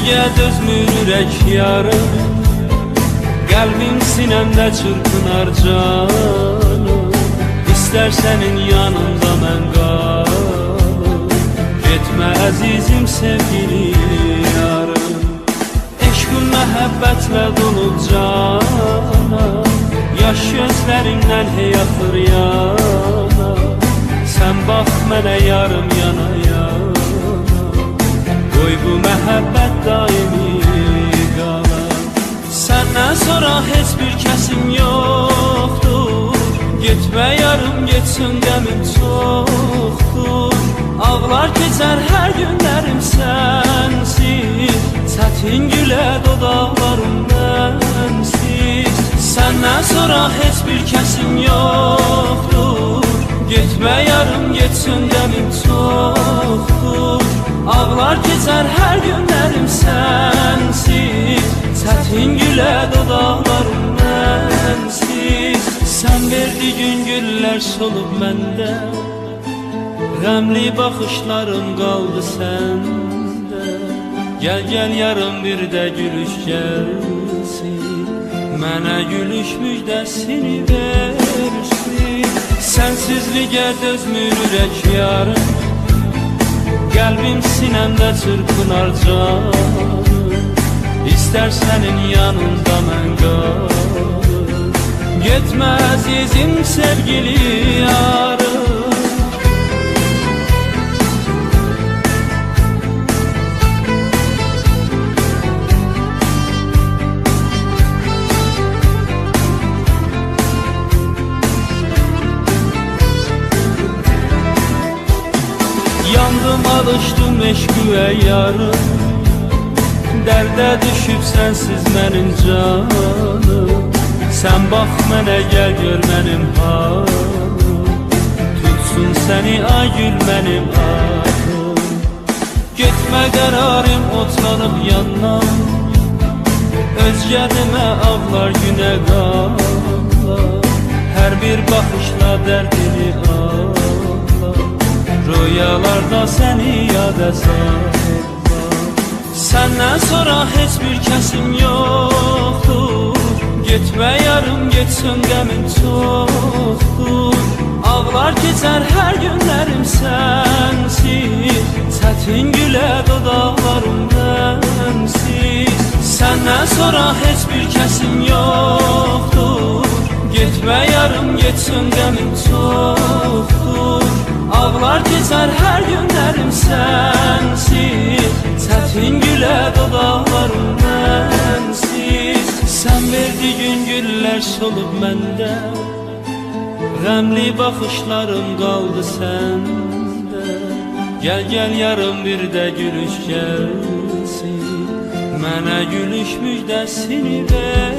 Sənsizliyə dözmür ürək yarım, qəlbim sinəmdə çırpınar canım. İstər sənin yanında mən qalım, getmə əzizim sevgili yarım. Eşqim məhəbbətlə dolub canım, yaş gözlərimdən hey axır yana. Sən bax mənə yarım yana yana, qoy bu məhəbbət daimi qalar. Səndən sonra heç bir kəsim yoxdur, getmə yarım getsin qəmim çoxdur. Ağlar keçər hər günlərim sənsiz, çətin gülə dodaqlarım mənsiz. Səndən sonra heç bir kəsim yoxdur, getmə yarım getsin qəmim çoxdur. Ağlar keçər hər günlərim sənsiz, çətin gülə dodaqlarım mənsiz. Sən verdiyin güllər solub məndə, qəmli baxışlarım qaldı səndə. Gəl gəl yarım bir də gülüş gəlsin, mənə gülüş müjdəsini versin. Sənsizliyə dözmür ürək yarım, qəlbim sinəmdə çırpınar canım. İstər sənin yanında mən qalım, getmə əzizim sevgili yarım. Yandım alışdım eşqüyə yarım, dərdə düşüb sənsiz mənim canım. Sən bax mənə gəl gör mənim halım, tutsun səni ay gül mənim adım. Getmə qərarım otlanıb yandan, özgə demə ağlar günə qallar. Hər bir baxışla dərdini ağlar, rüyalarda səni yada sallar. Səndən sonra heç bir kəsim yoxdur, getmə yarım getsin qəmim çoxdur. Ağlar keçər hər günlərim sənsiz, çətin gülə dodaqlarım mənsiz. Səndən sonra heç bir kəsim yoxdur, getmə yarım getsin qəmim çoxdur. Ağlar keçər hər günlərim sənsiz, çətin gülə dodaqlarım mənsiz. Sən verdiyin güllər solub məndə, qəmli baxışlarım qaldı səndə. Gəl gəl yarım bir də gülüş gəlsin, mənə gülüş müjdəsini ver.